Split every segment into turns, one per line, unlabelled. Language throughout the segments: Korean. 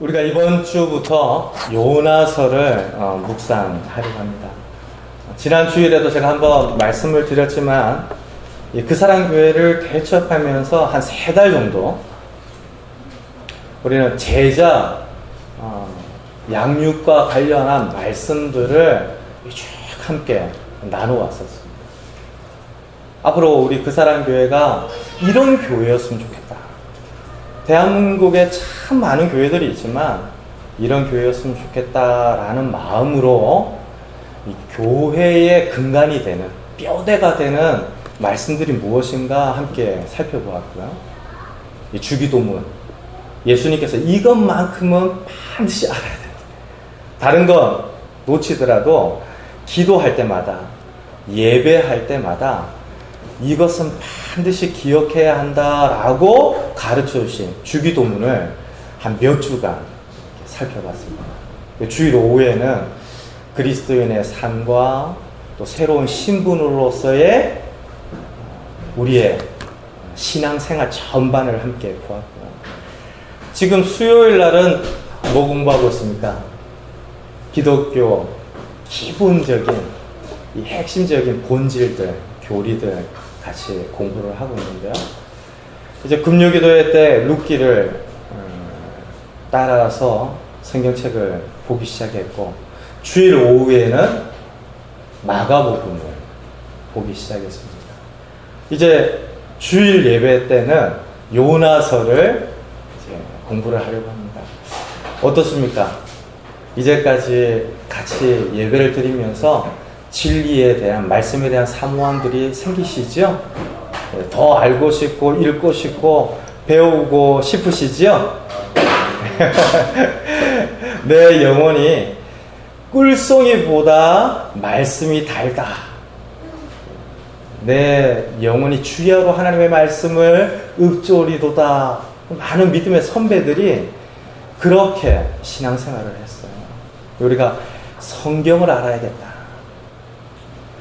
우리가 이번 주부터 요나서를 묵상하려고 합니다. 지난 주일에도 제가 한번 말씀을 드렸지만 그 사랑 교회를 개척하면서 한 3달 정도 우리는 제자 양육과 관련한 말씀들을 쭉 함께 나눠왔었습니다. 앞으로 우리 그 사랑 교회가 이런 교회였으면 좋겠다. 대한민국에 참 많은 교회들이 있지만 이런 교회였으면 좋겠다라는 마음으로 이 교회의 근간이 되는, 뼈대가 되는 말씀들이 무엇인가 함께 살펴보았고요. 이 주기도문, 예수님께서 이것만큼은 반드시 알아야 된다. 다른 건 놓치더라도 기도할 때마다, 예배할 때마다 이것은 반드시 기억해야 한다라고 가르쳐 주신 주기도문을 한 몇 주간 살펴봤습니다. 주일 오후에는 그리스도인의 삶과 또 새로운 신분으로서의 우리의 신앙생활 전반을 함께 보았고요. 지금 수요일 날은 뭐 공부하고 있습니까? 기독교 기본적인 이 핵심적인 본질들, 교리들 같이 공부를 하고 있는데요. 이제 금요기도회 때 룻기를 따라서 성경책을 보기 시작했고, 주일 오후에는 마가복음을 보기 시작했습니다. 이제 주일 예배 때는 요나서를 이제 공부를 하려고 합니다. 어떻습니까? 이제까지 같이 예배를 드리면서 진리에 대한, 말씀에 대한 사모함들이 생기시죠? 더 알고 싶고 읽고 싶고 배우고 싶으시죠? 내 영혼이 꿀송이보다 말씀이 달다. 내 영혼이 주야로 하나님의 말씀을 읊조리도다. 많은 믿음의 선배들이 그렇게 신앙생활을 했어요. 우리가 성경을 알아야겠다.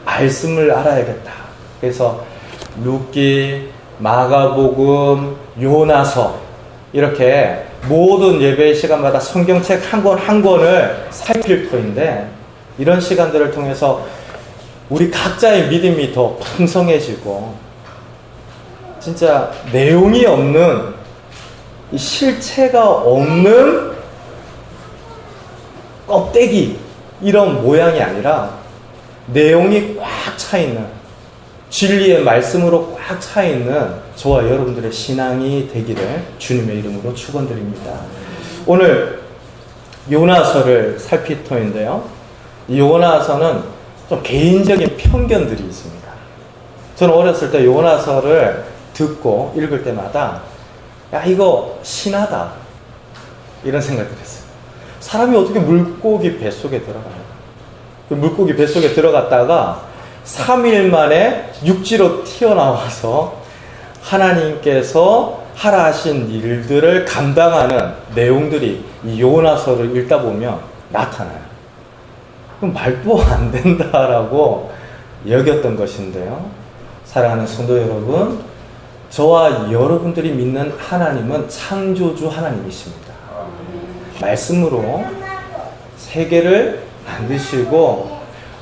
말씀을 알아야겠다. 그래서 룻기, 마가복음, 요나서 이렇게 모든 예배 시간마다 성경책 한 권 한 권을 살필 터인데, 이런 시간들을 통해서 우리 각자의 믿음이 더 풍성해지고 진짜 내용이 없는, 실체가 없는 껍데기 이런 모양이 아니라 내용이 꽉 차있는, 진리의 말씀으로 꽉 차있는 저와 여러분들의 신앙이 되기를 주님의 이름으로 축원드립니다. 오늘 요나서를 살필 터인데요. 이 요나서는 좀 개인적인 편견들이 있습니다. 저는 어렸을 때 요나서를 듣고 읽을 때마다 야, 이거 신하다 이런 생각을 했어요. 사람이 어떻게 물고기 뱃속에 들어가요? 그 물고기 뱃속에 들어갔다가 3일 만에 육지로 튀어나와서 하나님께서 하라 하신 일들을 감당하는 내용들이 이 요나서를 읽다 보면 나타나요. 그럼 말도 안 된다라고 여겼던 것인데요. 사랑하는 성도 여러분, 저와 여러분들이 믿는 하나님은 창조주 하나님이십니다. 말씀으로 세계를 만드시고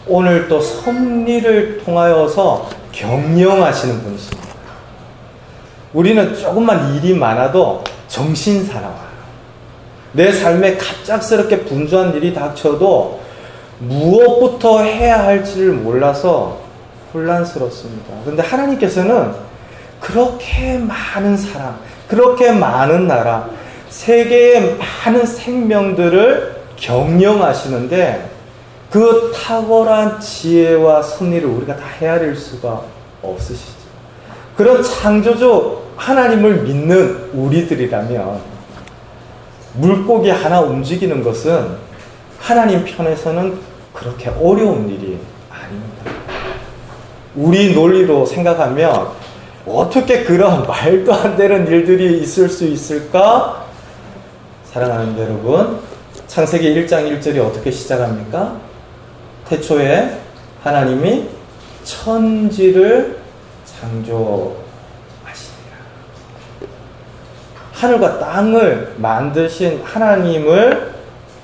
오늘 또 섭리를 통하여서 경영하시는 분이십니다. 우리는 조금만 일이 많아도 정신사나워요. 내 삶에 갑작스럽게 분주한 일이 닥쳐도 무엇부터 해야 할지를 몰라서 혼란스럽습니다. 그런데 하나님께서는 그렇게 많은 사람, 그렇게 많은 나라, 세계의 많은 생명들을 경영하시는데 그 탁월한 지혜와 섭리를 우리가 다 헤아릴 수가 없으시죠. 그런 창조주 하나님을 믿는 우리들이라면 물고기 하나 움직이는 것은 하나님 편에서는 그렇게 어려운 일이 아닙니다. 우리 논리로 생각하면 어떻게 그런 말도 안 되는 일들이 있을 수 있을까? 사랑하는 여러분, 창세기 1장 1절이 어떻게 시작합니까? 태초에 하나님이 천지를 창조하시니라. 하늘과 땅을 만드신 하나님을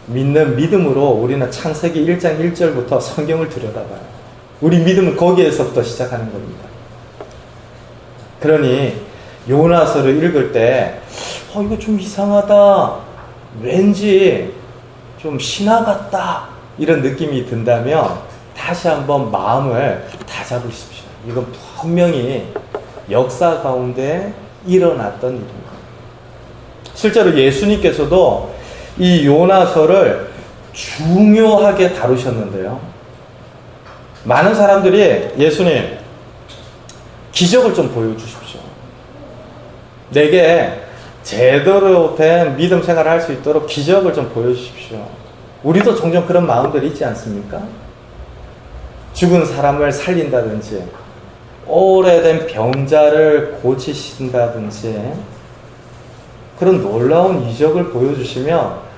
믿는 믿음으로 우리는 창세기 1장 1절부터 성경을 들여다봐요. 우리 믿음은 거기에서부터 시작하는 겁니다. 그러니 요나서를 읽을 때 이거 좀 이상하다, 왠지 좀 신화 같다, 이런 느낌이 든다면 다시 한번 마음을 다잡으십시오. 이건 분명히 역사 가운데 일어났던 일입니다. 실제로 예수님께서도 이 요나서를 중요하게 다루셨는데요. 많은 사람들이 예수님, 기적을 좀 보여주십시오. 내게 제대로 된 믿음 생활을 할 수 있도록 기적을 좀 보여주십시오. 우리도 종종 그런 마음들이 있지 않습니까? 죽은 사람을 살린다든지, 오래된 병자를 고치신다든지, 그런 놀라운 이적을 보여주시면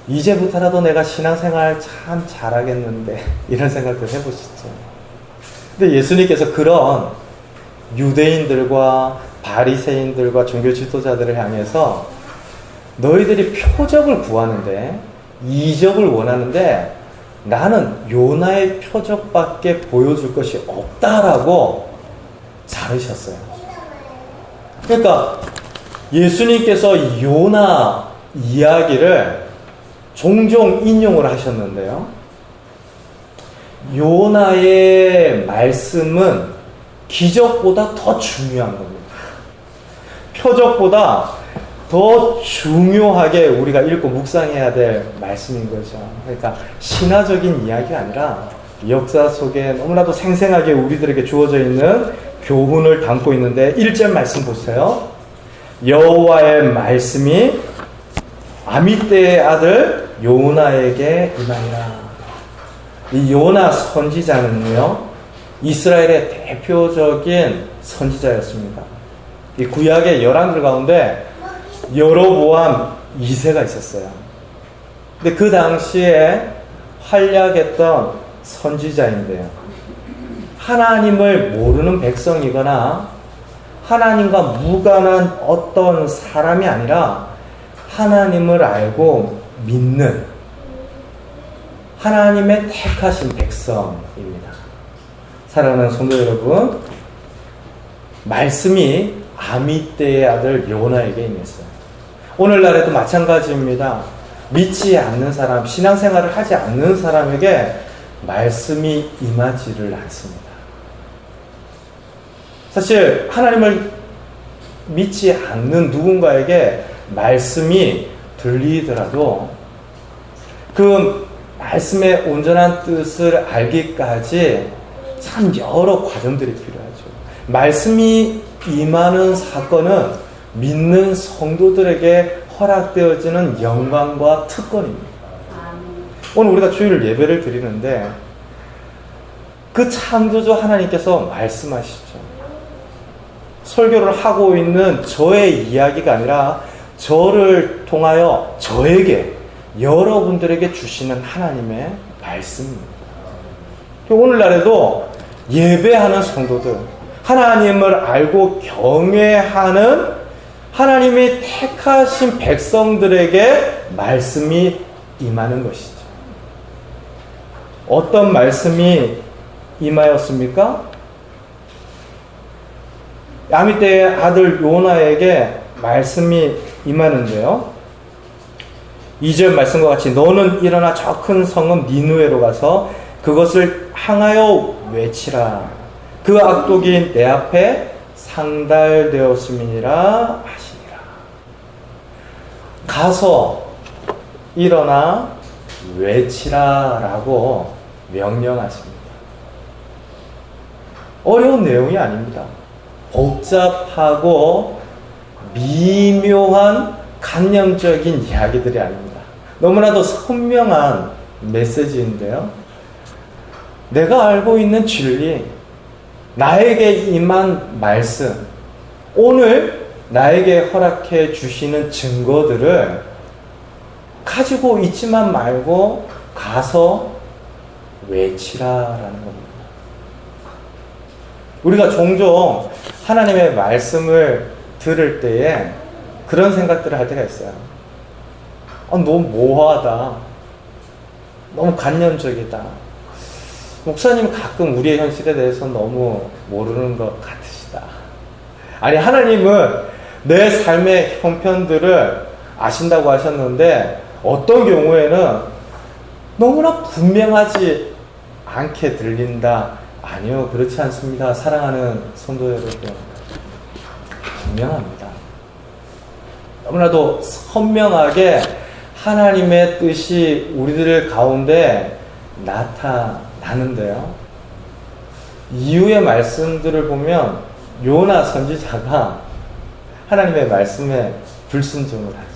이제부터라도 내가 신앙생활 참 잘하겠는데, 이런 생각도 해보시죠. 근데 예수님께서 그런 유대인들과 바리새인들과 종교 지도자들을 향해서 너희들이 표적을 구하는데, 이적을 원하는데 나는 요나의 표적밖에 보여줄 것이 없다라고 자르셨어요. 그러니까 예수님께서 요나 이야기를 종종 인용을 하셨는데요. 요나의 말씀은 기적보다 더 중요한 겁니다. 표적보다 더 중요하게 우리가 읽고 묵상해야 될 말씀인 거죠. 그러니까 신화적인 이야기가 아니라 역사 속에 너무나도 생생하게 우리들에게 주어져 있는 교훈을 담고 있는데 1절 말씀 보세요. 여호와의 말씀이 아미떼의 아들 요나에게 임하니라. 이 요나 선지자는요, 이스라엘의 대표적인 선지자였습니다. 이 구약의 열왕들 가운데 여로보암 2세가 있었어요. 근데 그 당시에 활약했던 선지자인데요, 하나님을 모르는 백성이거나 하나님과 무관한 어떤 사람이 아니라 하나님을 알고 믿는 하나님의 택하신 백성입니다. 사랑하는 성도 여러분, 말씀이 아미떼의 아들 요나에게 임했어요. 오늘날에도 마찬가지입니다. 믿지 않는 사람, 신앙생활을 하지 않는 사람에게 말씀이 임하지를 않습니다. 사실 하나님을 믿지 않는 누군가에게 말씀이 들리더라도 그 말씀의 온전한 뜻을 알기까지 참 여러 과정들이 필요하죠. 말씀이 임하는 사건은 믿는 성도들에게 허락되어지는 영광과 특권입니다. 오늘 우리가 주일 예배를 드리는데 그 창조주 하나님께서 말씀하시죠. 설교를 하고 있는 저의 이야기가 아니라 저를 통하여 저에게, 여러분들에게 주시는 하나님의 말씀입니다. 오늘날에도 예배하는 성도들, 하나님을 알고 경외하는 하나님이 택하신 백성들에게 말씀이 임하는 것이죠. 어떤 말씀이 임하였습니까? 아미떼의 아들 요나에게 말씀이 임하는데요. 2절 말씀과 같이 너는 일어나 저 큰 성읍 니느웨로 가서 그것을 향하여 외치라. 그 악독이 내 앞에 상달되었음이니라 하시니라. 가서 일어나 외치라 라고 명령하십니다. 어려운 내용이 아닙니다. 복잡하고 미묘한 관념적인 이야기들이 아닙니다. 너무나도 선명한 메시지인데요. 내가 알고 있는 진리, 나에게 임한 말씀, 오늘 나에게 허락해 주시는 증거들을 가지고 있지만 말고 가서 외치라라는 겁니다. 우리가 종종 하나님의 말씀을 들을 때에 그런 생각들을 할 때가 있어요. 너무 모호하다. 너무 관념적이다. 목사님 가끔 우리의 현실에 대해서 너무 모르는 것 같으시다. 아니, 하나님은 내 삶의 형편들을 아신다고 하셨는데 어떤 경우에는 너무나 분명하지 않게 들린다. 아니요, 그렇지 않습니다. 사랑하는 성도 여러분, 분명합니다. 너무나도 선명하게 하나님의 뜻이 우리들 가운데 나타나는데요. 이후의 말씀들을 보면 요나 선지자가 하나님의 말씀에 불순종을 하죠.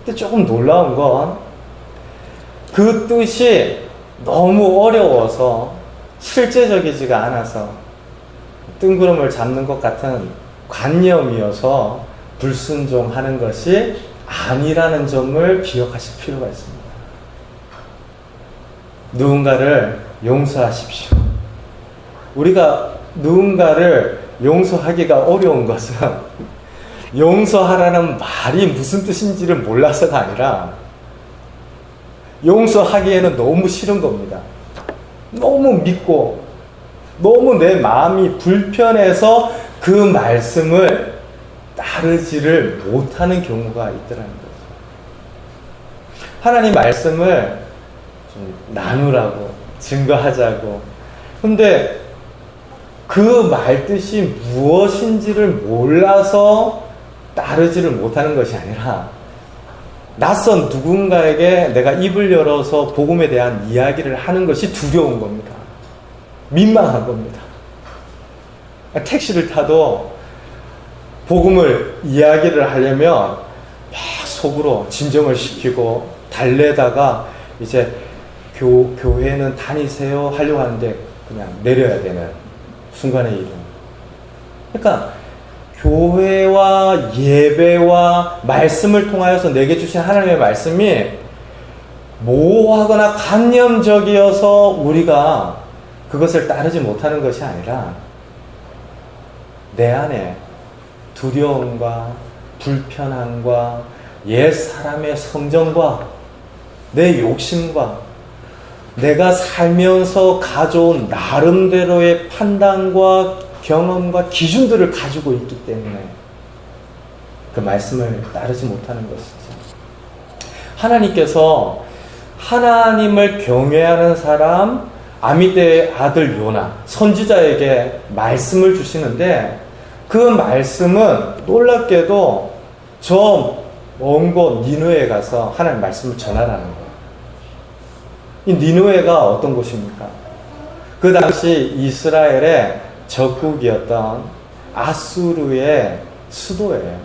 근데 조금 놀라운 건 그 뜻이 너무 어려워서 실제적이지가 않아서 뜬구름을 잡는 것 같은 관념이어서 불순종하는 것이 아니라는 점을 기억하실 필요가 있습니다. 누군가를 용서하십시오. 우리가 누군가를 용서하기가 어려운 것은 용서하라는 말이 무슨 뜻인지를 몰라서가 아니라 용서하기에는 너무 싫은 겁니다. 너무 믿고 너무 내 마음이 불편해서 그 말씀을 따르지를 못하는 경우가 있더라는 거죠. 하나님 말씀을 좀 나누라고, 증거하자고. 근데 그 말뜻이 무엇인지를 몰라서 따르지를 못하는 것이 아니라 낯선 누군가에게 내가 입을 열어서 복음에 대한 이야기를 하는 것이 두려운 겁니다. 민망한 겁니다. 택시를 타도 복음을 이야기를 하려면 막 속으로 진정을 시키고 달래다가 이제 교회는 다니세요 하려고 하는데 그냥 내려야 되는 순간의 일은. 그러니까 교회와 예배와 말씀을 통하여서 내게 주신 하나님의 말씀이 모호하거나 관념적이어서 우리가 그것을 따르지 못하는 것이 아니라 내 안에 두려움과 불편함과 옛 사람의 성정과 내 욕심과 내가 살면서 가져온 나름대로의 판단과 경험과 기준들을 가지고 있기 때문에 그 말씀을 따르지 못하는 것이죠. 하나님께서 하나님을 경외하는 사람 아미떼의 아들 요나 선지자에게 말씀을 주시는데 그 말씀은 놀랍게도 저 먼 곳 니느웨에 가서 하나님 말씀을 전하라는 거예요. 이 니느웨가 어떤 곳입니까? 그 당시 이스라엘의 적국이었던 아수르의 수도예요.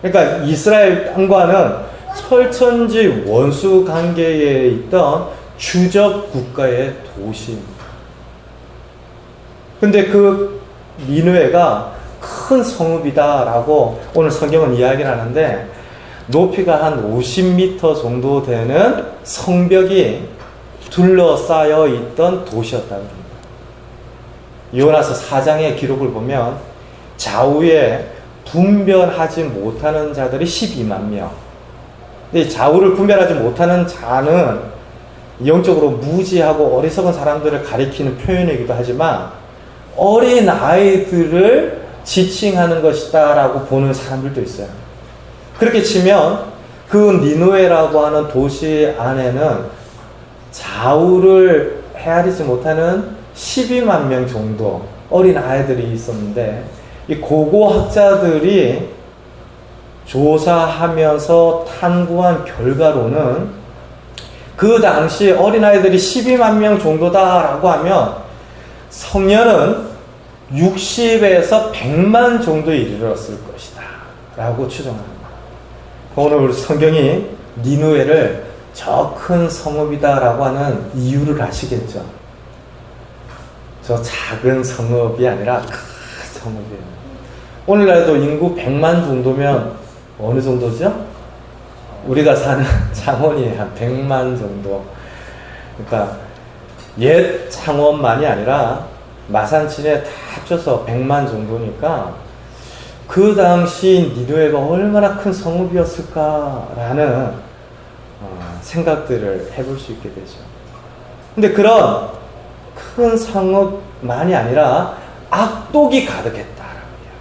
그러니까 이스라엘 땅과는 철천지 원수 관계에 있던 주적 국가의 도시입니다. 근데 그 니느웨가 큰 성읍이다라고 오늘 성경은 이야기를 하는데 높이가 한 50m 정도 되는 성벽이 둘러싸여 있던 도시였다고 합니다. 요나서 4장의 기록을 보면 좌우에 분별하지 못하는 자들이 12만 명. 근데 좌우를 분별하지 못하는 자는 영적으로 무지하고 어리석은 사람들을 가리키는 표현이기도 하지만 어린 아이들을 지칭하는 것이다 라고 보는 사람들도 있어요. 그렇게 치면 그 니느웨라고 하는 도시 안에는 좌우를 헤아리지 못하는 12만 명 정도 어린 아이들이 있었는데 이 고고학자들이 조사하면서 탐구한 결과로는 그 당시 어린아이들이 12만 명 정도다라고 하면 성년은 60에서 100만 정도에 이르렀을 것이다 라고 추정합니다. 오늘 우리 성경이 니느웨를 저 큰 성읍이다 라고 하는 이유를 아시겠죠? 저 작은 성읍이 아니라 큰 성읍이에요. 오늘날도 인구 100만 정도면 어느 정도죠? 우리가 사는 창원이 한 100만 정도. 그러니까 옛 창원만이 아니라 마산진에 다 합쳐서 100만 정도니까 그 당시 니느웨가 얼마나 큰 성읍이었을까라는 생각들을 해볼 수 있게 되죠. 근데 그런 큰 성읍만이 아니라 악독이 가득했다라고 이야기해요.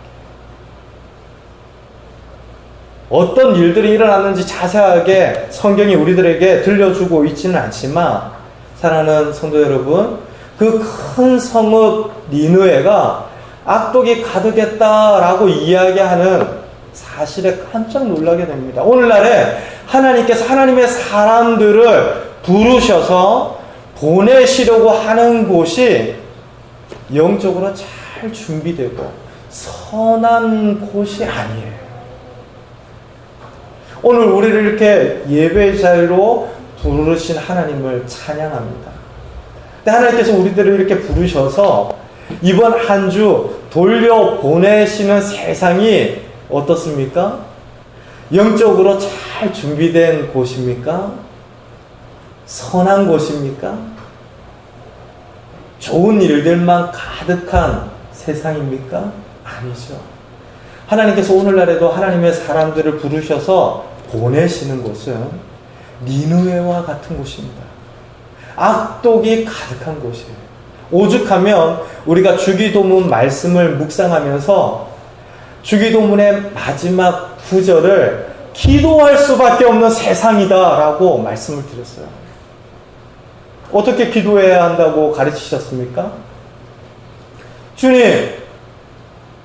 어떤 일들이 일어났는지 자세하게 성경이 우리들에게 들려주고 있지는 않지만, 사랑하는 성도 여러분, 그 큰 성읍 니느웨가 악독이 가득했다라고 이야기하는 사실에 깜짝 놀라게 됩니다. 오늘날에 하나님께서 하나님의 사람들을 부르셔서 보내시려고 하는 곳이 영적으로 잘 준비되고 선한 곳이 아니에요. 오늘 우리를 이렇게 예배의 자리로 부르신 하나님을 찬양합니다. 근데 하나님께서 우리들을 이렇게 부르셔서 이번 한 주 돌려보내시는 세상이 어떻습니까? 영적으로 잘 준비된 곳입니까? 선한 곳입니까? 좋은 일들만 가득한 세상입니까? 아니죠. 하나님께서 오늘날에도 하나님의 사람들을 부르셔서 보내시는 곳은 니느웨와 같은 곳입니다. 악독이 가득한 곳이에요. 오죽하면 우리가 주기도문 말씀을 묵상하면서 주기도문의 마지막 구절을 기도할 수밖에 없는 세상이다라고 말씀을 드렸어요. 어떻게 기도해야 한다고 가르치셨습니까? 주님,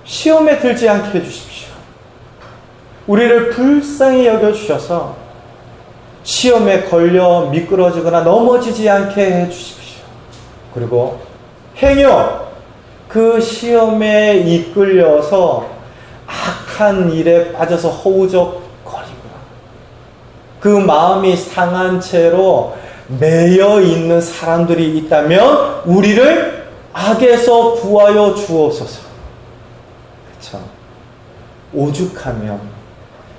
시험에 들지 않게 해주십시오. 우리를 불쌍히 여겨주셔서 시험에 걸려 미끄러지거나 넘어지지 않게 해주십시오. 그리고 행여 그 시험에 이끌려서 악한 일에 빠져서 허우적거리고 그 마음이 상한 채로 매여 있는 사람들이 있다면 우리를 악에서 구하여 주옵소서. 그렇죠? 오죽하면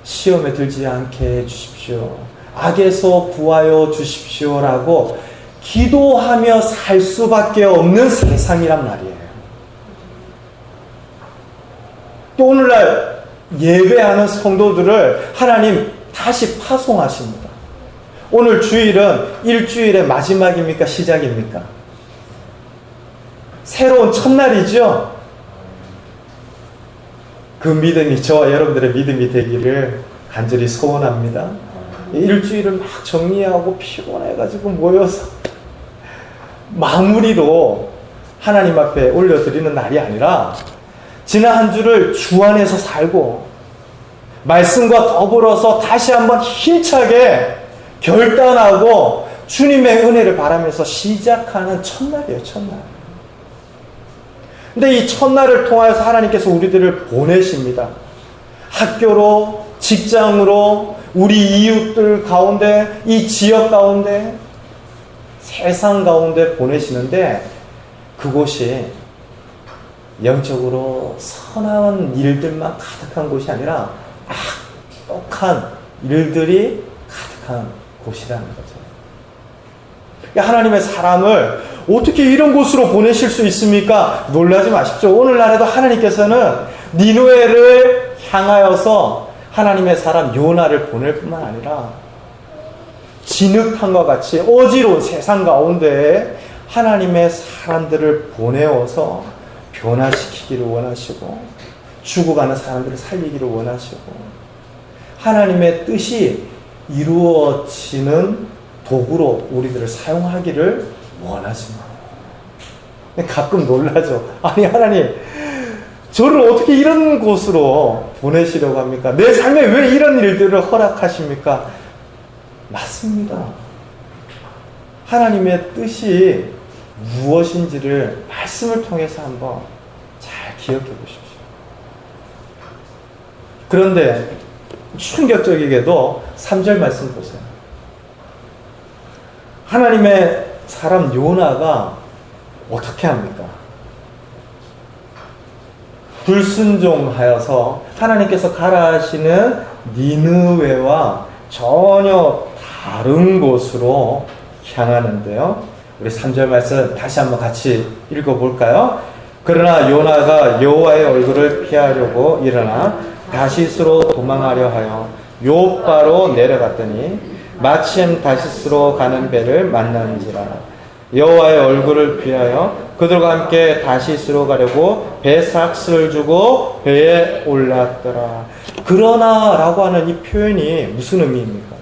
시험에 들지 않게 해주십시오. 악에서 구하여 주십시오라고 기도하며 살 수밖에 없는 세상이란 말이에요. 또 오늘날 예배하는 성도들을 하나님 다시 파송하십니다. 오늘 주일은 일주일의 마지막입니까? 시작입니까? 새로운 첫날이죠? 그 믿음이 저와 여러분들의 믿음이 되기를 간절히 소원합니다. 일주일을 막 정리하고 피곤해가지고 모여서 마무리로 하나님 앞에 올려드리는 날이 아니라 지난 한 주를 주 안에서 살고 말씀과 더불어서 다시 한번 힘차게 결단하고 주님의 은혜를 바라면서 시작하는 첫날이에요. 첫날. 근데 이 첫날을 통하여서 하나님께서 우리들을 보내십니다. 학교로, 직장으로, 우리 이웃들 가운데, 이 지역 가운데, 세상 가운데 보내시는데 그곳이 영적으로 선한 일들만 가득한 곳이 아니라 악독한 일들이 가득한 곳이라는 거죠. 하나님의 사람을 어떻게 이런 곳으로 보내실 수 있습니까? 놀라지 마십시오. 오늘날에도 하나님께서는 니느웨를 향하여서 하나님의 사람 요나를 보낼 뿐만 아니라 진흙탕과 같이 어지러운 세상 가운데 하나님의 사람들을 보내어서 변화시키기를 원하시고 죽어가는 사람들을 살리기를 원하시고 하나님의 뜻이 이루어지는 도구로 우리들을 사용하기를 원하십니다. 가끔 놀라죠. 아니 하나님, 저를 어떻게 이런 곳으로 보내시려고 합니까? 내 삶에 왜 이런 일들을 허락하십니까? 맞습니다. 하나님의 뜻이 무엇인지를 말씀을 통해서 한번 잘 기억해 보십시오. 그런데 충격적이게도 3절 말씀 보세요. 하나님의 사람 요나가 어떻게 합니까? 불순종하여서 하나님께서 가라 하시는 니느웨와 전혀 다른 곳으로 향하는데요. 우리 3절 말씀 다시 한번 같이 읽어볼까요? 그러나 요나가 여호와의 얼굴을 피하려고 일어나 다시스로 도망하려 하여 요바로 내려갔더니 마침 다시스로 가는 배를 만난지라. 여호와의 얼굴을 피하여 그들과 함께 다시스로 가려고 배 삭스를 주고 배에 올랐더라. 그러나 라고 하는 이 표현이 무슨 의미입니까?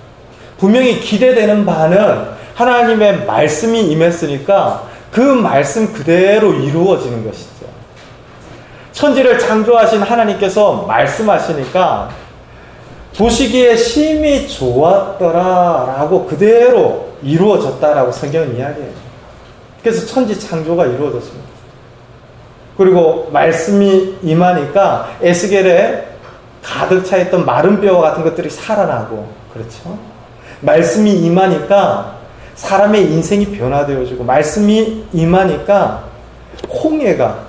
분명히 기대되는 바는 하나님의 말씀이 임했으니까 그 말씀 그대로 이루어지는 것이죠. 천지를 창조하신 하나님께서 말씀하시니까 보시기에 심히 좋았더라 라고 그대로 이루어졌다라고 성경은 이야기해요. 그래서 천지 창조가 이루어졌습니다. 그리고 말씀이 임하니까 에스겔에 가득 차 있던 마른 뼈 같은 것들이 살아나고, 그렇죠? 말씀이 임하니까 사람의 인생이 변화되어지고, 말씀이 임하니까 홍해가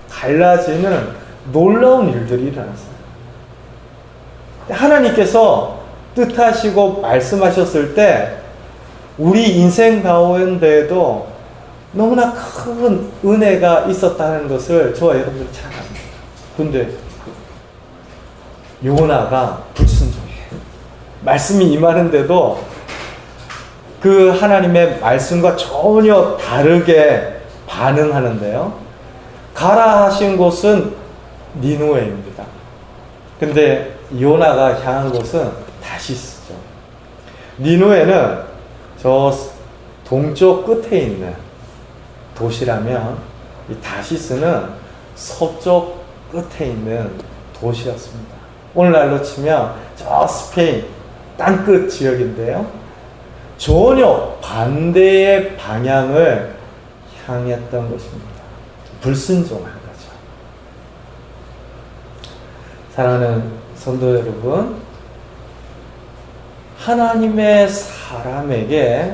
갈라지는 놀라운 일들이 일어났어요. 하나님께서 뜻하시고 말씀하셨을 때 우리 인생 가운데에도 너무나 큰 은혜가 있었다는 것을 저와 여러분들이 잘 압니다. 그런데 요나가 불순종해요. 말씀이 임하는데도 그 하나님의 말씀과 전혀 다르게 반응하는데요. 가라 하신 곳은 니누웨입니다. 근데 요나가 향한 곳은 다시스죠. 니누웨는 저 동쪽 끝에 있는 도시라면 이 다시스는 서쪽 끝에 있는 도시였습니다. 오늘날로 치면 저 스페인 땅끝 지역인데요. 전혀 반대의 방향을 향했던 것입니다. 불순종한 거죠. 사랑하는 성도 여러분, 하나님의 사람에게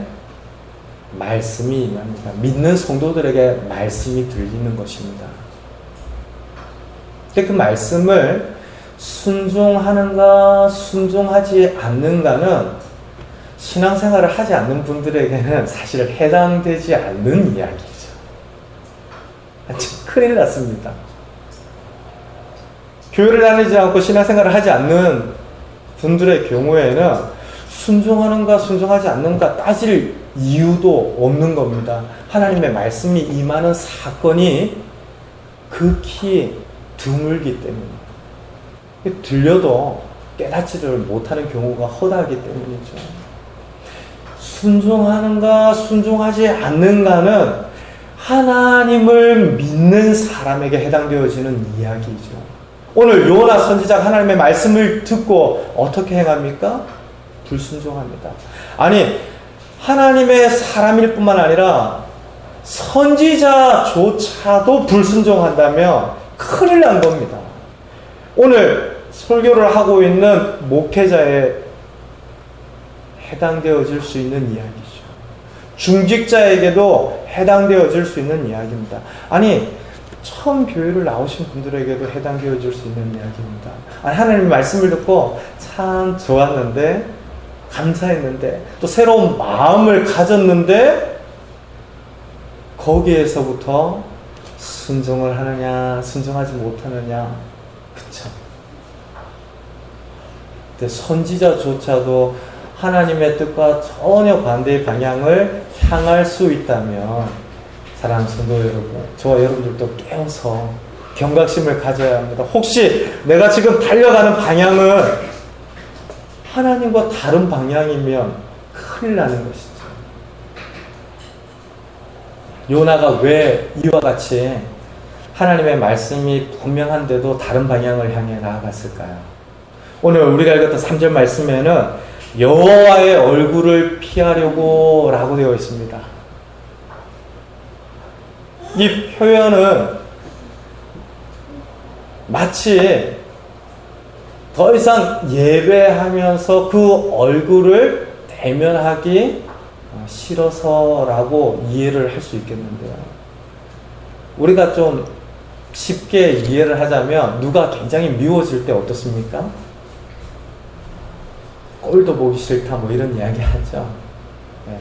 말씀이 임합니다. 믿는 성도들에게 말씀이 들리는 것입니다. 그 말씀을 순종하는가 순종하지 않는가는 신앙생활을 하지 않는 분들에게는 사실 해당되지 않는 이야기죠. 큰일 났습니다. 교회를 다니지 않고 신앙생활을 하지 않는 분들의 경우에는 순종하는가 순종하지 않는가 따질 이유도 없는 겁니다. 하나님의 말씀이 임하는 사건이 극히 드물기 때문에, 들려도 깨닫지를 못하는 경우가 허다하기 때문이죠. 순종하는가 순종하지 않는가는 하나님을 믿는 사람에게 해당되어지는 이야기죠. 오늘 요나 선지자가 하나님의 말씀을 듣고 어떻게 행합니까? 불순종합니다. 아니, 하나님의 사람일 뿐만 아니라 선지자조차도 불순종한다면 큰일 난 겁니다. 오늘 설교를 하고 있는 목회자에 해당되어질 수 있는 이야기죠. 중직자에게도 해당되어질 수 있는 이야기입니다. 아니, 처음 교회를 나오신 분들에게도 해당되어질 수 있는 이야기입니다. 아니, 하나님의 말씀을 듣고 참 좋았는데, 감사했는데, 또 새로운 마음을 가졌는데, 거기에서부터 순종을 하느냐 순종하지 못하느냐, 그쵸? 근데 선지자조차도 하나님의 뜻과 전혀 반대의 방향을 향할 수 있다면, 사랑하는 성도 여러분, 저와 여러분들도 깨어서 경각심을 가져야 합니다. 혹시 내가 지금 달려가는 방향은 하나님과 다른 방향이면 큰일 나는 것이죠. 요나가 왜 이와 같이 하나님의 말씀이 분명한데도 다른 방향을 향해 나아갔을까요? 오늘 우리가 읽었던 3절 말씀에는 여호와의 얼굴을 피하려고 라고 되어 있습니다. 이 표현은 마치 더 이상 예배하면서 그 얼굴을 대면하기 싫어서라고 이해를 할 수 있겠는데요. 우리가 좀 쉽게 이해를 하자면 누가 굉장히 미워질 때 어떻습니까? 꼴도 보기 싫다 뭐 이런 이야기 하죠. 네.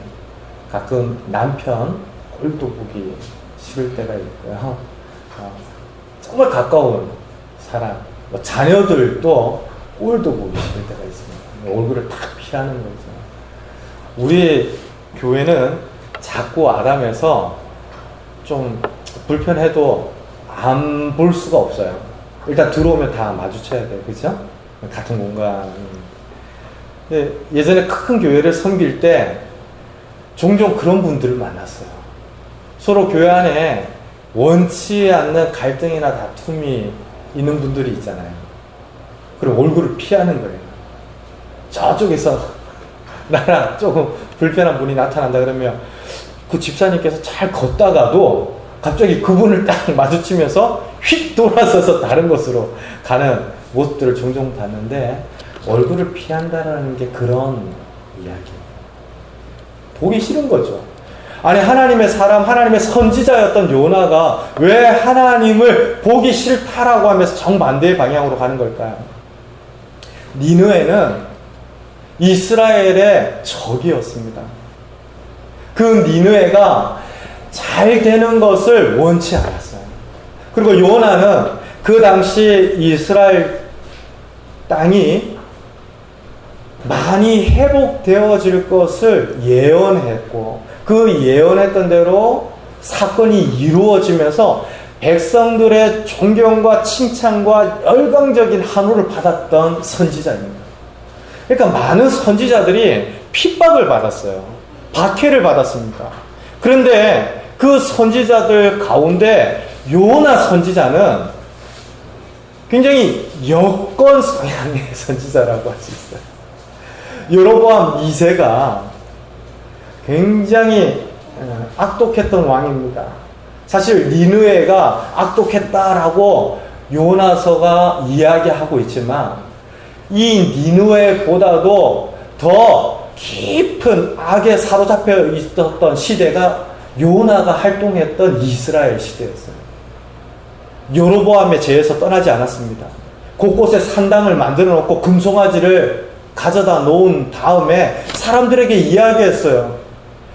가끔 남편 꼴도 보기 싫을 때가 있고요. 정말 가까운 사람, 뭐 자녀들도 꼴도 보기 싫을 때가 있습니다. 얼굴을 탁 피하는 거죠. 우리 교회는 자꾸 아담해서 좀 불편해도 안 볼 수가 없어요. 일단 들어오면 다 마주쳐야 돼요. 그죠? 같은 공간. 예전에 큰 교회를 섬길 때 종종 그런 분들을 만났어요. 서로 교회 안에 원치 않는 갈등이나 다툼이 있는 분들이 있잖아요. 그럼 얼굴을 피하는 거예요. 저쪽에서 나랑 조금 불편한 분이 나타난다 그러면 그 집사님께서 잘 걷다가도 갑자기 그분을 딱 마주치면서 휙 돌아서서 다른 곳으로 가는 모습들을 종종 봤는데, 얼굴을 피한다라는 게 그런 이야기예요. 보기 싫은 거죠. 아니, 하나님의 사람, 하나님의 선지자였던 요나가 왜 하나님을 보기 싫다라고 하면서 정반대의 방향으로 가는 걸까요? 니느웨는 이스라엘의 적이었습니다. 그 니느웨가 잘 되는 것을 원치 않았어요. 그리고 요나는 그 당시 이스라엘 땅이 많이 회복되어질 것을 예언했고, 그 예언했던 대로 사건이 이루어지면서 백성들의 존경과 칭찬과 열광적인 환호를 받았던 선지자입니다. 그러니까 많은 선지자들이 핍박을 받았어요. 박해를 받았습니다. 그런데 그 선지자들 가운데 요나 선지자는 굉장히 여권 성향의 선지자라고 할 수 있어요. 여로보암 2세가 굉장히 악독했던 왕입니다. 사실 니느웨가 악독했다라고 요나서가 이야기하고 있지만, 이 니느웨보다도 더 깊은 악에 사로잡혀 있었던 시대가 요나가 활동했던 이스라엘 시대였어요. 여로보암의 죄에서 떠나지 않았습니다. 곳곳에 산당을 만들어 놓고 금송아지를 가져다 놓은 다음에 사람들에게 이야기했어요.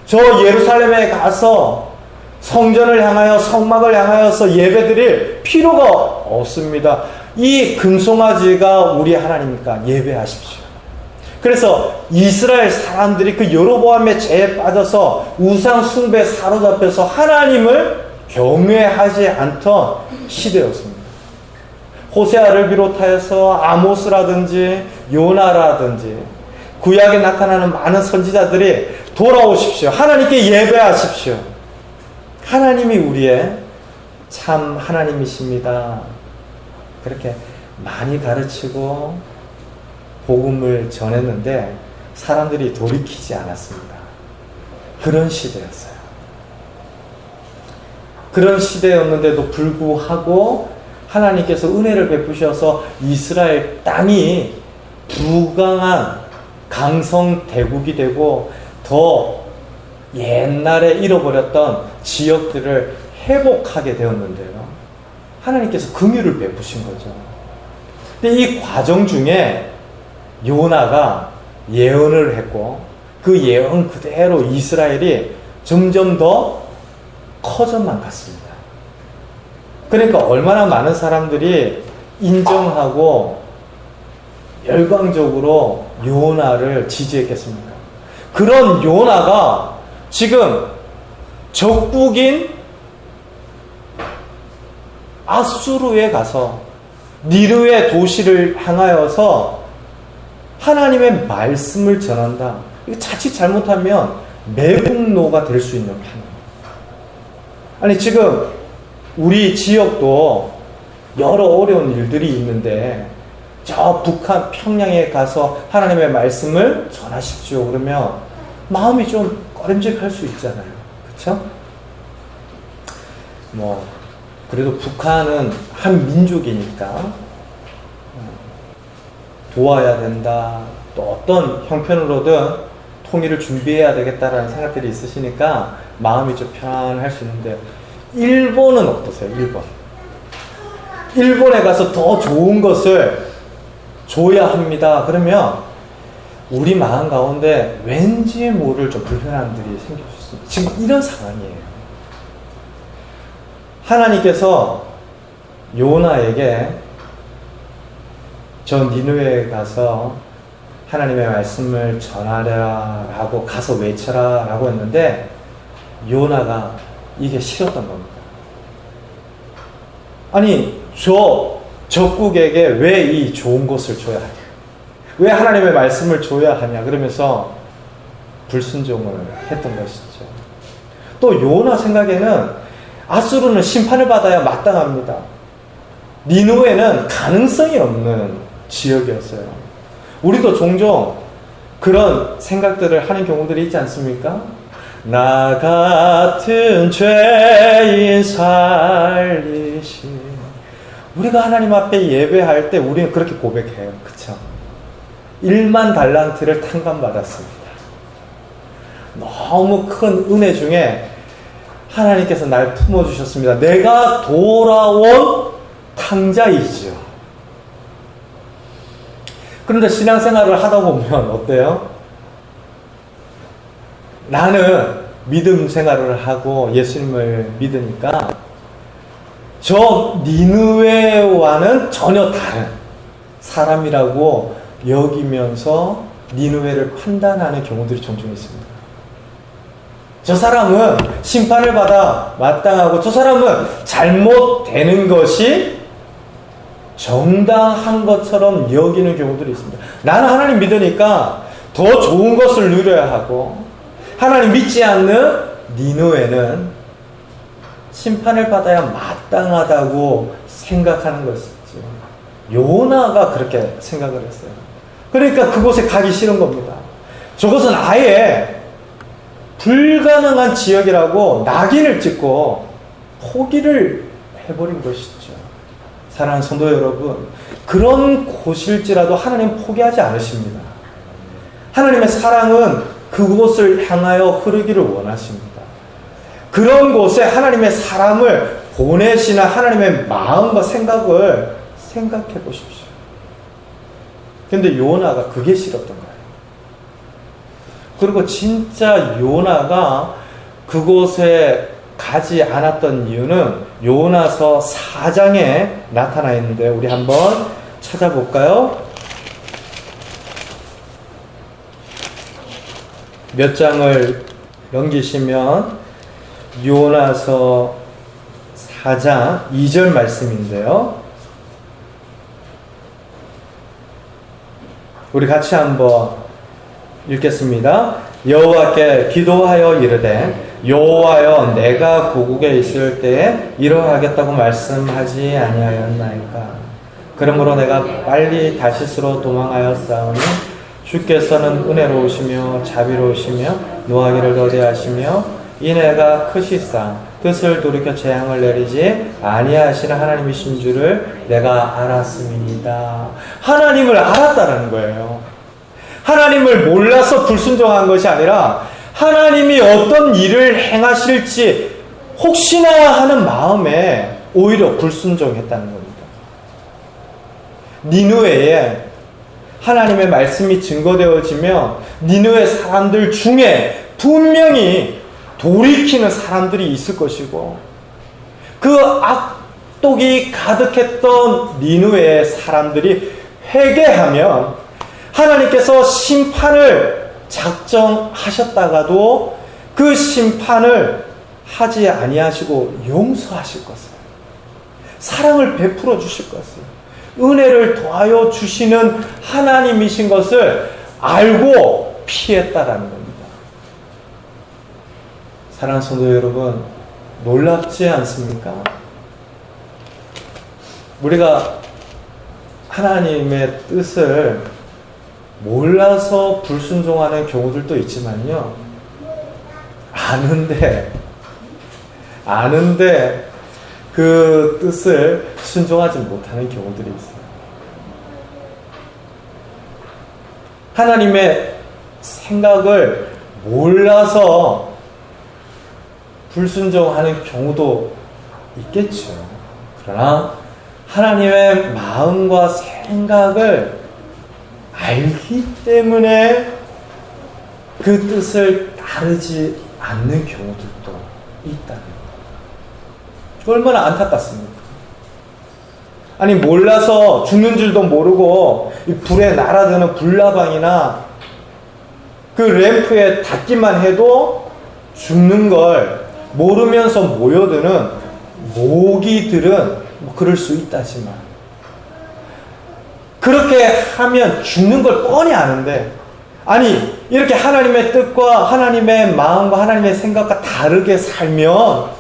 저 예루살렘에 가서 성전을 향하여 성막을 향하여서 예배드릴 필요가 없습니다. 이 금송아지가 우리 하나님이니까 예배하십시오. 그래서 이스라엘 사람들이 그 여로보암의 죄에 빠져서 우상 숭배에 사로잡혀서 하나님을 경외하지 않던 시대였습니다. 호세아를 비롯하여서 아모스라든지 요나라든지 구약에 나타나는 많은 선지자들이 돌아오십시오. 하나님께 예배하십시오. 하나님이 우리의 참 하나님이십니다. 그렇게 많이 가르치고 복음을 전했는데 사람들이 돌이키지 않았습니다. 그런 시대였어요. 그런 시대였는데도 불구하고 하나님께서 은혜를 베푸셔서 이스라엘 땅이 부강한 강성 대국이 되고 더 옛날에 잃어버렸던 지역들을 회복하게 되었는데요. 하나님께서 긍휼을 베푸신 거죠. 근데 이 과정 중에 요나가 예언을 했고, 그 예언 그대로 이스라엘이 점점 더 커져만 갔습니다. 그러니까 얼마나 많은 사람들이 인정하고 열광적으로 요나를 지지했겠습니까? 그런 요나가 지금 적국인 아수르에 가서 니르의 도시를 향하여서 하나님의 말씀을 전한다. 이거 자칫 잘못하면 매국노가 될 수 있는 판입니다. 아니, 지금 우리 지역도 여러 어려운 일들이 있는데 저 북한 평양에 가서 하나님의 말씀을 전하십시오 그러면 마음이 좀 꺼림직할 수 있잖아요. 그렇죠? 뭐 그래도 북한은 한 민족이니까 도와야 된다, 또 어떤 형편으로든 통일을 준비해야 되겠다라는 생각들이 있으시니까 마음이 좀 편안할 수 있는데, 일본은 어떠세요? 일본에 가서 더 좋은 것을 줘야 합니다. 그러면 우리 마음 가운데 왠지 모를 좀 불편함들이 생길 수 있습니다. 지금 이런 상황이에요. 하나님께서 요나에게 저 니느웨에 가서 하나님의 말씀을 전하라라고 가서 외쳐라라고 했는데 요나가 이게 싫었던 겁니다. 아니 저 적국에게 왜 이 좋은 것을 줘야 하냐, 왜 하나님의 말씀을 줘야 하냐 그러면서 불순종을 했던 것이죠. 또 요나 생각에는 아수르는 심판을 받아야 마땅합니다. 니느웨는 가능성이 없는 지역이었어요. 우리도 종종 그런 생각들을 하는 경우들이 있지 않습니까? 나 같은 죄인 살리신. 우리가 하나님 앞에 예배할 때 우리는 그렇게 고백해요. 그쵸? 1만 달란트를 탕감받았습니다. 너무 큰 은혜 중에 하나님께서 날 품어주셨습니다. 내가 돌아온 탕자이지요. 그런데 신앙생활을 하다 보면 어때요? 나는 믿음 생활을 하고 예수님을 믿으니까 저 니느웨와는 전혀 다른 사람이라고 여기면서 니느웨를 판단하는 경우들이 종종 있습니다. 저 사람은 심판을 받아 마땅하고 저 사람은 잘못되는 것이 정당한 것처럼 여기는 경우들이 있습니다. 나는 하나님 믿으니까 더 좋은 것을 누려야 하고, 하나님 믿지 않는 니느웨는 심판을 받아야 마땅하다고 생각하는 것이죠. 요나가 그렇게 생각을 했어요. 그러니까 그곳에 가기 싫은 겁니다. 저것은 아예 불가능한 지역이라고 낙인을 찍고 포기를 해버린 것이죠. 사랑하는 성도 여러분, 그런 곳일지라도 하나님 포기하지 않으십니다. 하나님의 사랑은 그곳을 향하여 흐르기를 원하십니다. 그런 곳에 하나님의 사람을 보내시는 하나님의 마음과 생각을 생각해 보십시오. 근데 요나가 그게 싫었던 거예요. 그리고 진짜 요나가 그곳에 가지 않았던 이유는 요나서 4장에 나타나 있는데 우리 한번 찾아볼까요? 몇 장을 넘기시면 요나서 4장 2절 말씀인데요. 우리 같이 한번 읽겠습니다. 여호와께 기도하여 이르되 여호와여 내가 고국에 있을 때에 이러하겠다고 말씀하지 아니하였나이까. 그러므로 내가 빨리 다시스로 도망하였사오니 주께서는 은혜로우시며 자비로우시며 노하기를 더디하시며 인애가 크시사 뜻을 돌이켜 재앙을 내리지 아니하시는 하나님이신 줄을 내가 알았음이니이다. 하나님을 알았다는 거예요. 하나님을 몰라서 불순종한 것이 아니라 하나님이 어떤 일을 행하실지 혹시나 하는 마음에 오히려 불순종했다는 겁니다. 니느웨에 하나님의 말씀이 증거되어지며 니느웨 사람들 중에 분명히 돌이키는 사람들이 있을 것이고, 그 악독이 가득했던 니느웨의 사람들이 회개하면 하나님께서 심판을 작정하셨다가도 그 심판을 하지 아니하시고 용서하실 것을, 사랑을 베풀어 주실 것을, 은혜를 더하여 주시는 하나님이신 것을 알고 피했다라는 겁니다. 사랑하는 성도 여러분, 놀랍지 않습니까? 우리가 하나님의 뜻을 몰라서 불순종하는 경우들도 있지만요, 아는데 그 뜻을 순종하지 못하는 경우들이 있어요. 하나님의 생각을 몰라서 불순종하는 경우도 있겠죠. 그러나 하나님의 마음과 생각을 알기 때문에 그 뜻을 따르지 않는 경우들도 있다는 것. 얼마나 안타깝습니까? 아니 몰라서 죽는 줄도 모르고 이 불에 날아드는 불나방이나 그 램프에 닿기만 해도 죽는 걸 모르면서 모여드는 모기들은 뭐 그럴 수 있다지만 그렇게 하면 죽는 걸 뻔히 아는데 아니 이렇게 하나님의 뜻과 하나님의 마음과 하나님의 생각과 다르게 살면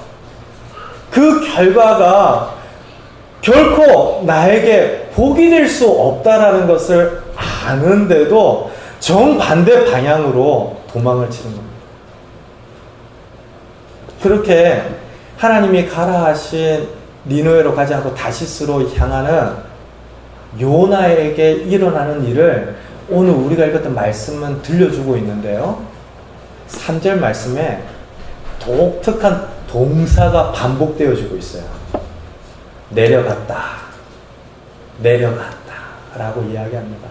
그 결과가 결코 나에게 복이 될 수 없다라는 것을 아는데도 정반대 방향으로 도망을 치는 겁니다. 그렇게 하나님이 가라 하신 니느웨로 가지 않고 다시스로 향하는 요나에게 일어나는 일을 오늘 우리가 읽었던 말씀은 들려주고 있는데요. 3절 말씀에 독특한 동사가 반복되어지고 있어요. 내려갔다, 내려갔다 라고 이야기합니다.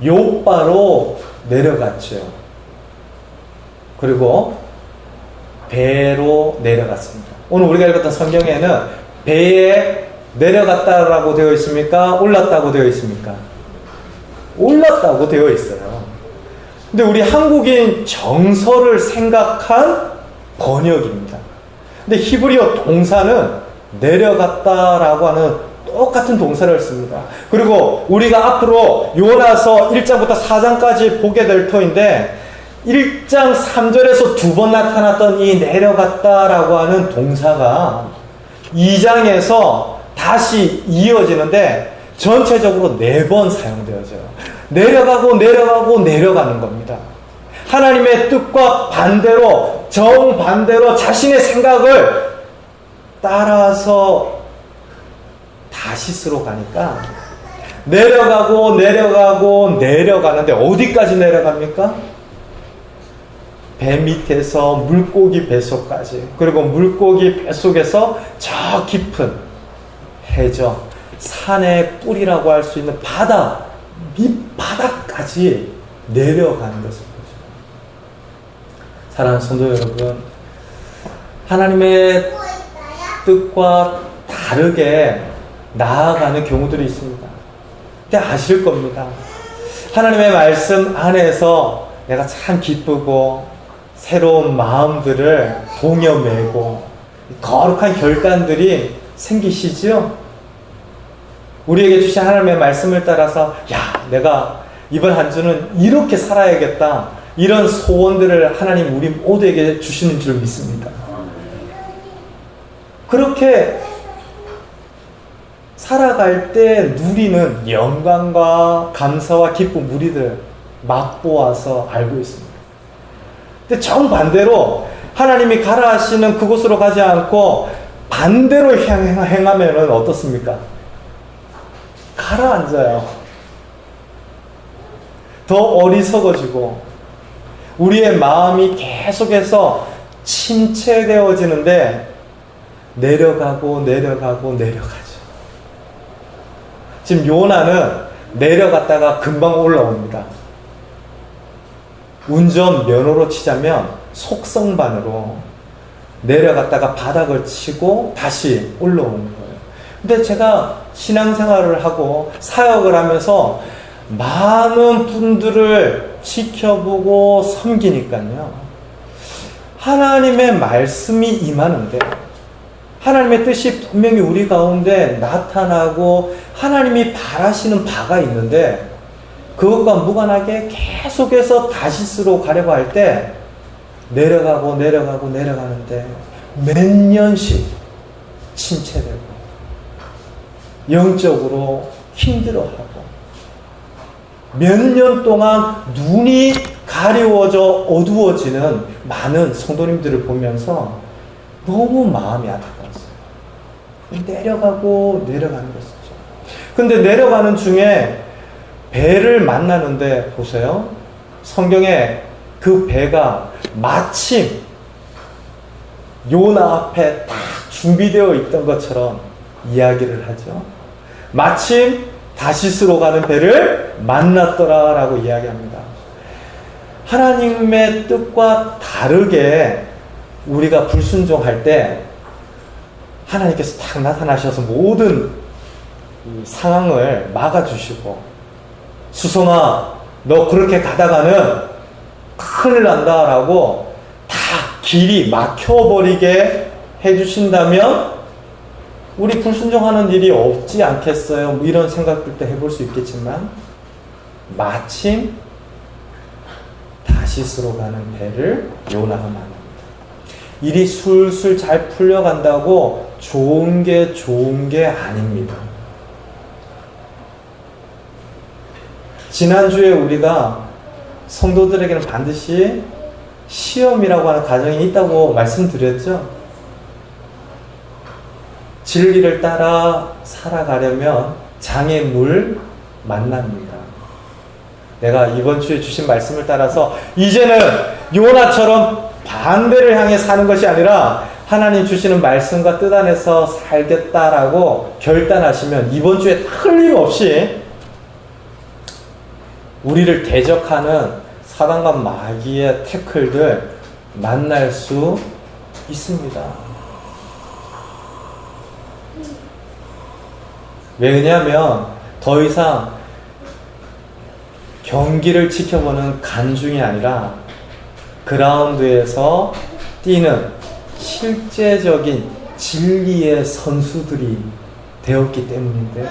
욥바로 내려갔죠. 그리고 배로 내려갔습니다. 오늘 우리가 읽었던 성경에는 배에 내려갔다라고 되어 있습니까? 올랐다고 되어 있습니까? 올랐다고 되어 있어요. 근데 우리 한국인 정서를 생각한 번역입니다. 근데 히브리어 동사는 내려갔다라고 하는 똑같은 동사를 씁니다. 그리고 우리가 앞으로 요나서 1장부터 4장까지 보게 될 터인데 1장 3절에서 2번 나타났던 이 내려갔다라고 하는 동사가 2장에서 다시 이어지는데 전체적으로 4번 사용되어져요. 내려가고 내려가고 내려가는 겁니다. 하나님의 뜻과 반대로 정반대로 자신의 생각을 따라서 다시스로 가니까 내려가고 내려가고 내려가는데 어디까지 내려갑니까? 배 밑에서 물고기 뱃속까지, 그리고 물고기 뱃속에서 저 깊은 해저, 산의 뿔이라고 할 수 있는 바다, 밑바닥까지 내려가는 것을 보죠. 사랑하는 성도 여러분, 하나님의 뜻과 다르게 나아가는 경우들이 있습니다. 근데 아실 겁니다. 하나님의 말씀 안에서 내가 참 기쁘고 새로운 마음들을 동여매고 거룩한 결단들이 생기시죠? 우리에게 주신 하나님의 말씀을 따라서 내가 이번 한 주는 이렇게 살아야겠다, 이런 소원들을 하나님 우리 모두에게 주시는 줄 믿습니다. 그렇게 살아갈 때 누리는 영광과 감사와 기쁨 우리들 맛보아서 알고 있습니다. 근데 정반대로 하나님이 가라 하시는 그곳으로 가지 않고 반대로 행하면 어떻습니까? 가라앉아요. 더 어리석어지고 우리의 마음이 계속해서 침체되어지는데 내려가고 내려가고 내려가죠. 지금 요나는 내려갔다가 금방 올라옵니다. 운전 면허로 치자면 속성반으로 내려갔다가 바닥을 치고 다시 올라오는 거예요. 근데 제가 신앙생활을 하고 사역을 하면서 많은 분들을 지켜보고 섬기니까요, 하나님의 말씀이 임하는데 하나님의 뜻이 분명히 우리 가운데 나타나고 하나님이 바라시는 바가 있는데 그것과 무관하게 계속해서 다시스로 가려고 할 때 내려가고 내려가고 내려가는데 몇 년씩 침체되고 영적으로 힘들어하고 몇 년 동안 눈이 가려워져 어두워지는 많은 성도님들을 보면서 너무 마음이 안타까웠어요. 내려가고 내려가는 것이죠. 근데 내려가는 중에 배를 만나는데 보세요. 성경에 그 배가 마침 요나 앞에 딱 준비되어 있던 것처럼 이야기를 하죠. 마침 다시스로 가는 배를 만났더라라고 이야기합니다. 하나님의 뜻과 다르게 우리가 불순종할 때 하나님께서 딱 나타나셔서 모든 이 상황을 막아주시고, 수송아, 너 그렇게 가다가는 큰일 난다라고 다 길이 막혀버리게 해주신다면 우리 불순종하는 일이 없지 않겠어요? 뭐 이런 생각들도 해볼 수 있겠지만, 마침 다시스로 가는 배를 요나가 만납니다. 일이 술술 잘 풀려간다고 좋은 게 아닙니다. 지난주에 우리가 성도들에게는 반드시 시험이라고 하는 과정이 있다고 말씀드렸죠? 진리를 따라 살아가려면 장애물 만납니다. 내가 이번 주에 주신 말씀을 따라서 이제는 요나처럼 반대를 향해 사는 것이 아니라 하나님 주시는 말씀과 뜻 안에서 살겠다라고 결단하시면 이번 주에 틀림없이 우리를 대적하는 사단과 마귀의 태클들 만날 수 있습니다. 왜냐하면 더 이상 경기를 지켜보는 관중이 아니라 그라운드에서 뛰는 실제적인 진리의 선수들이 되었기 때문인데,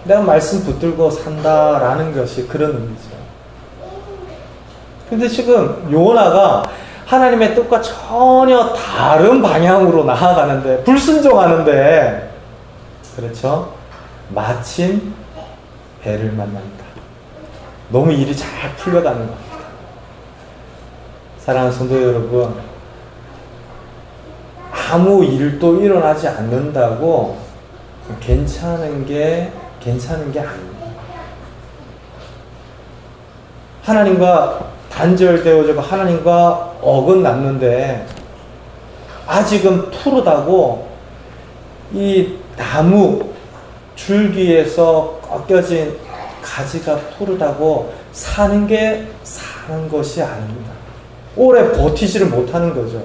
내가 말씀 붙들고 산다라는 것이 그런 의미죠. 근데 지금 요나가 하나님의 뜻과 전혀 다른 방향으로 나아가는데, 불순종하는데, 그렇죠? 마침 배를 만납니다. 너무 일이 잘 풀려가는 겁니다. 사랑하는 성도 여러분, 아무 일도 일어나지 않는다고 괜찮은 게 아닙니다. 하나님과 단절되어지고 하나님과 어긋났는데 아직은 푸르다고 이 나무 줄기에서 꺾여진 가지가 푸르다고 사는 것이 아닙니다. 오래 버티지를 못하는 거죠.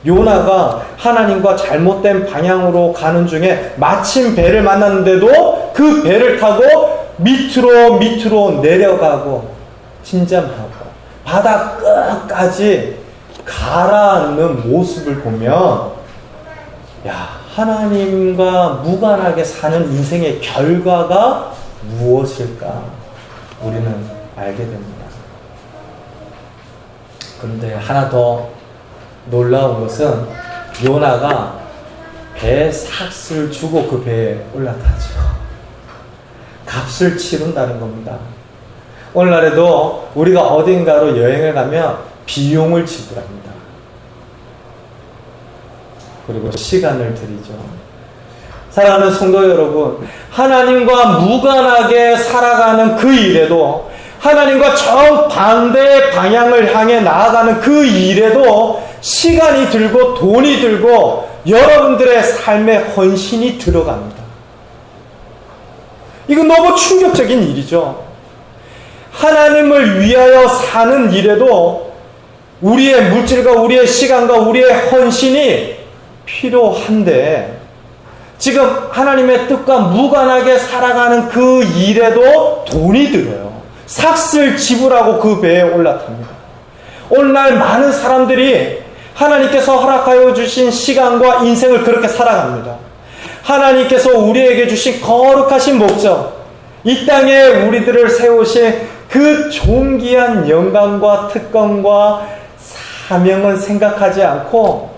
요나가 하나님과 잘못된 방향으로 가는 중에 마침 배를 만났는데도 그 배를 타고 밑으로 내려가고 침잠하고 바다 끝까지 가라앉는 모습을 보면, 야, 하나님과 무관하게 사는 인생의 결과가 무엇일까 우리는 알게 됩니다. 그런데 하나 더 놀라운 것은 요나가 배 삭을 주고 그 배에 올라타죠. 값을 치른다는 겁니다. 오늘날에도 우리가 어딘가로 여행을 가면 비용을 지불합니다. 그리고 시간을 들이죠. 사랑하는 성도 여러분, 하나님과 무관하게 살아가는 그 일에도, 하나님과 정반대의 방향을 향해 나아가는 그 일에도 시간이 들고 돈이 들고 여러분들의 삶에 헌신이 들어갑니다. 이건 너무 충격적인 일이죠. 하나님을 위하여 사는 일에도 우리의 물질과 우리의 시간과 우리의 헌신이 필요한데, 지금 하나님의 뜻과 무관하게 살아가는 그 일에도 돈이 들어요. 삭슬 지불하고 그 배에 올라탑니다. 오늘날 많은 사람들이 하나님께서 허락하여 주신 시간과 인생을 그렇게 살아갑니다. 하나님께서 우리에게 주신 거룩하신 목적, 이 땅에 우리들을 세우신 그 존귀한 영광과 특권과 사명은 생각하지 않고,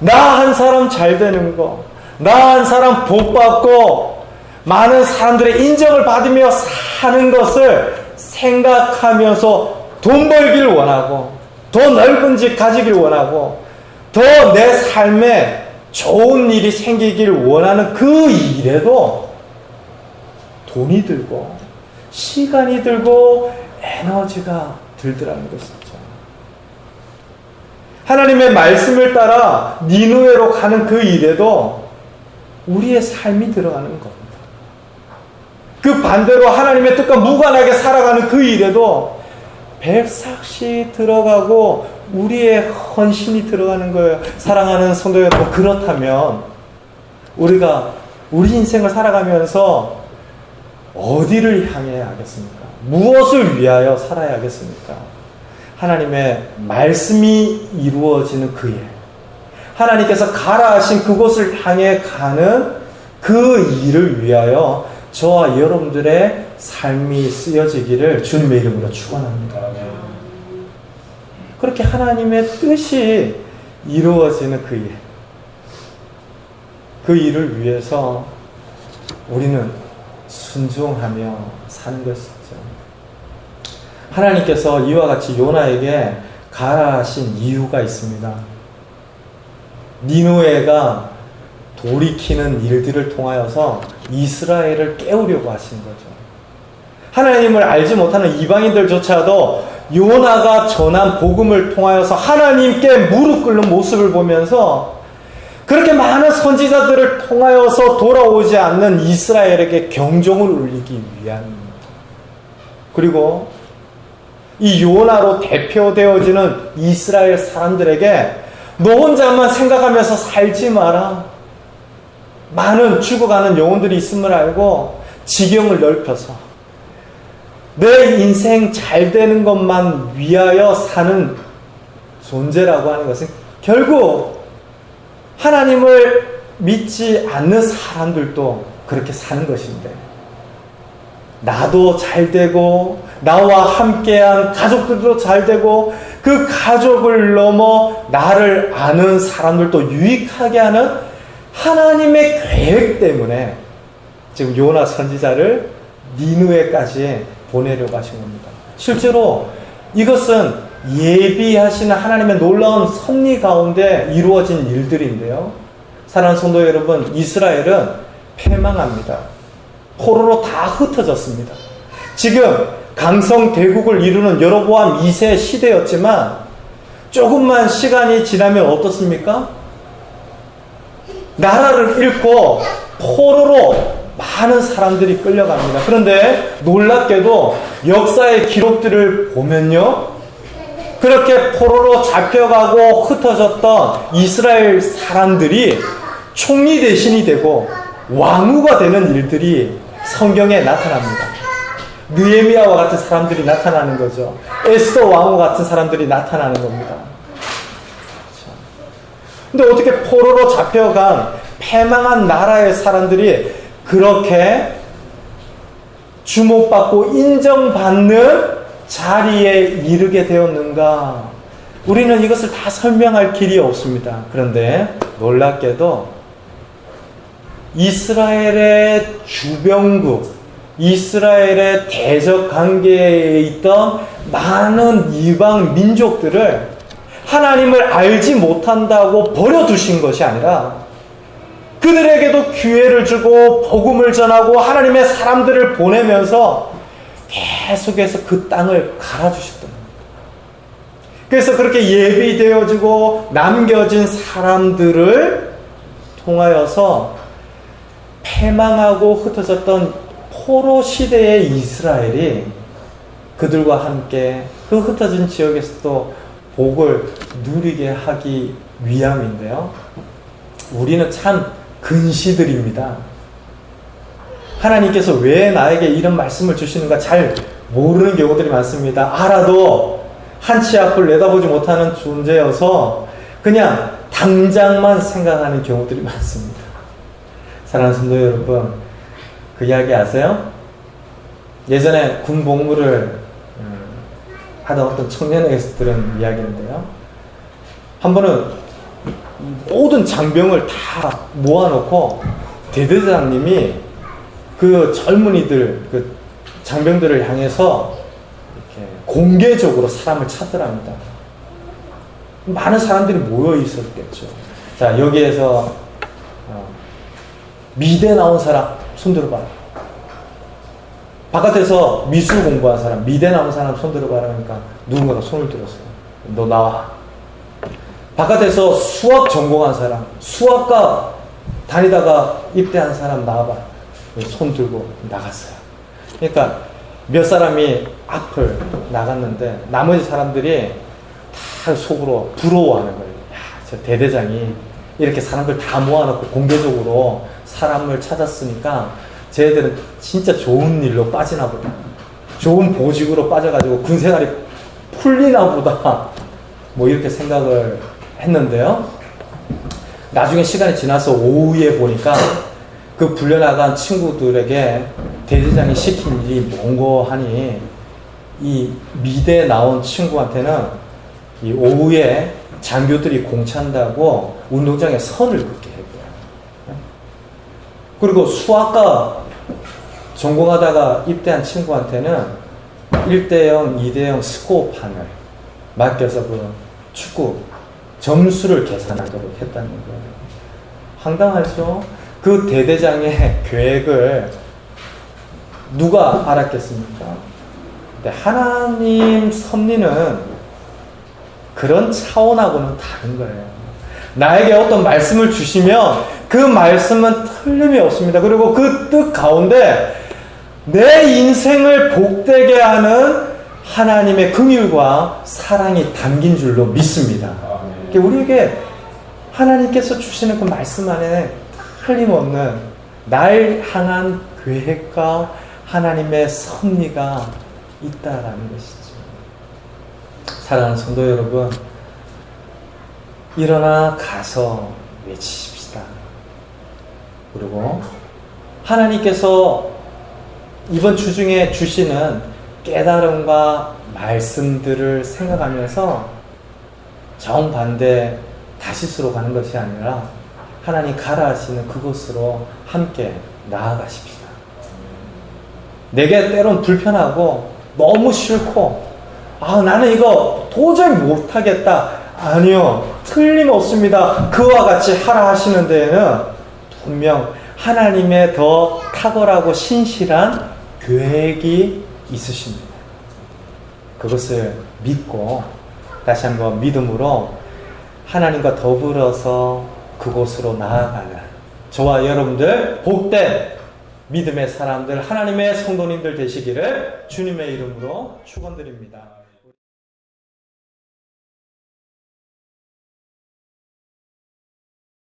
나 한 사람 잘 되는 거, 나 한 사람 복 받고 많은 사람들의 인정을 받으며 사는 것을 생각하면서 돈 벌기를 원하고, 더 넓은 집 가지기를 원하고, 더 내 삶에 좋은 일이 생기기를 원하는 그 일에도 돈이 들고 시간이 들고 에너지가 들더라는 것이죠. 하나님의 말씀을 따라 니느웨로 가는 그 일에도 우리의 삶이 들어가는 겁니다. 그 반대로 하나님의 뜻과 무관하게 살아가는 그 일에도 백삭시 들어가고 우리의 헌신이 들어가는 거예요. 사랑하는 성도 여러분, 그렇다면 우리가 우리 인생을 살아가면서 어디를 향해야 하겠습니까? 무엇을 위하여 살아야 하겠습니까? 하나님의 말씀이 이루어지는 그 일, 하나님께서 가라 하신 그곳을 향해 가는 그 일을 위하여 저와 여러분들의 삶이 쓰여지기를 주님의 이름으로 축원합니다. 그렇게 하나님의 뜻이 이루어지는 그 일을 위해서 우리는 순종하며 사는 것이죠. 하나님께서 이와 같이 요나에게 가라 하신 이유가 있습니다. 니느웨가 돌이키는 일들을 통하여서 이스라엘을 깨우려고 하신 거죠. 하나님을 알지 못하는 이방인들조차도 요나가 전한 복음을 통하여서 하나님께 무릎 꿇는 모습을 보면서 그렇게 많은 선지자들을 통하여서 돌아오지 않는 이스라엘에게 경종을 울리기 위함입니다. 그리고 이 요나로 대표되어지는 이스라엘 사람들에게 너 혼자만 생각하면서 살지 마라. 많은 죽어가는 영혼들이 있음을 알고 지경을 넓혀서 내 인생 잘 되는 것만 위하여 사는 존재라고 하는 것은 결국 하나님을 믿지 않는 사람들도 그렇게 사는 것인데, 나도 잘 되고 나와 함께한 가족들도 잘 되고 그 가족을 넘어 나를 아는 사람들도 유익하게 하는 하나님의 계획 때문에 지금 요나 선지자를 니느웨까지 보내려고 하신 겁니다. 실제로 이것은 예비하시는 하나님의 놀라운 섭리 가운데 이루어진 일들인데요. 사랑하는 성도 여러분, 이스라엘은 패망합니다. 포로로 다 흩어졌습니다. 지금 강성대국을 이루는 여로보암 2세 시대였지만 조금만 시간이 지나면 어떻습니까? 나라를 잃고 포로로 많은 사람들이 끌려갑니다. 그런데 놀랍게도 역사의 기록들을 보면요, 그렇게 포로로 잡혀가고 흩어졌던 이스라엘 사람들이 총리 대신이 되고 왕후가 되는 일들이 성경에 나타납니다. 느헤미야와 같은 사람들이 나타나는 거죠. 에스더 왕후 같은 사람들이 나타나는 겁니다. 근데 어떻게 포로로 잡혀간 패망한 나라의 사람들이 그렇게 주목받고 인정받는 자리에 이르게 되었는가? 우리는 이것을 다 설명할 길이 없습니다. 그런데 놀랍게도 이스라엘의 주변국, 이스라엘의 대적 관계에 있던 많은 이방 민족들을 하나님을 알지 못한다고 버려두신 것이 아니라 그들에게도 기회를 주고 복음을 전하고 하나님의 사람들을 보내면서 계속해서 그 땅을 갈아주셨던 겁니다. 그래서 그렇게 예비되어지고 남겨진 사람들을 통하여서 패망하고 흩어졌던 포로 시대의 이스라엘이 그들과 함께 그 흩어진 지역에서도 복을 누리게 하기 위함인데요. 우리는 참 근시들입니다. 하나님께서 왜 나에게 이런 말씀을 주시는가 잘 모르는 경우들이 많습니다. 알아도 한치 앞을 내다보지 못하는 존재여서 그냥 당장만 생각하는 경우들이 많습니다. 사랑하는 성도 여러분, 그 이야기 아세요? 예전에 군 복무를 하던 어떤 청년에게서 들은 이야기인데요. 한 번은 모든 장병을 다 모아놓고 대대장님이 그 젊은이들, 그 장병들을 향해서 이렇게 공개적으로 사람을 찾더랍니다. 많은 사람들이 모여 있었겠죠. 자, 여기에서 미대 나온 사람 손 들어봐라. 바깥에서 미술 공부한 사람, 미대 나온 사람 손 들어봐라 하니까 누군가가 손을 들었어요. 너 나와. 바깥에서 수학 전공한 사람, 수학과 다니다가 입대한 사람 나와봐. 손 들고 나갔어요. 그러니까 몇 사람이 앞을 나갔는데 나머지 사람들이 다 속으로 부러워하는 거예요. 야, 저 대대장이 이렇게 사람들 다 모아놓고 공개적으로 사람을 찾았으니까 쟤들은 진짜 좋은 일로 빠지나 보다. 좋은 보직으로 빠져가지고 군생활이 풀리나 보다. 뭐 이렇게 생각을 했는데요. 나중에 시간이 지나서 오후에 보니까 그 불려나간 친구들에게 대대장이 시킨 일이 뭔고 하니 이 미대에 나온 친구한테는 이 오후에 장교들이 공차한다고 운동장에 선을 긋게 했고요. 그리고 수학과 전공하다가 입대한 친구한테는 1대0, 2대0 스코어판을 맡겨서 그 축구 점수를 계산하도록 했다는 거예요. 황당하죠? 그 대대장의 계획을 누가 알았겠습니까? 근데 하나님 섭리는 그런 차원하고는 다른 거예요. 나에게 어떤 말씀을 주시면 그 말씀은 틀림이 없습니다. 그리고 그 뜻 가운데 내 인생을 복되게 하는 하나님의 긍휼과 사랑이 담긴 줄로 믿습니다. 우리에게 하나님께서 주시는 그 말씀 안에 틀림없는 날 향한 계획과 하나님의 섭리가 있다라는 것이죠. 사랑하는 성도 여러분, 일어나 가서 외치십시다. 그리고 하나님께서 이번 주 중에 주시는 깨달음과 말씀들을 생각하면서 정반대 다시스로 가는 것이 아니라 하나님 가라 하시는 그곳으로 함께 나아가십시다. 내게 때론 불편하고 너무 싫고 나는 이거 도저히 못하겠다. 아니요, 틀림없습니다. 그와 같이 하라 하시는 데에는 분명 하나님의 더 탁월하고 신실한 계획이 있으십니다. 그것을 믿고 다시 한번 믿음으로 하나님과 더불어서 그곳으로 나아가는 저와 여러분들 복된 믿음의 사람들, 하나님의 성도님들 되시기를 주님의 이름으로 축원드립니다.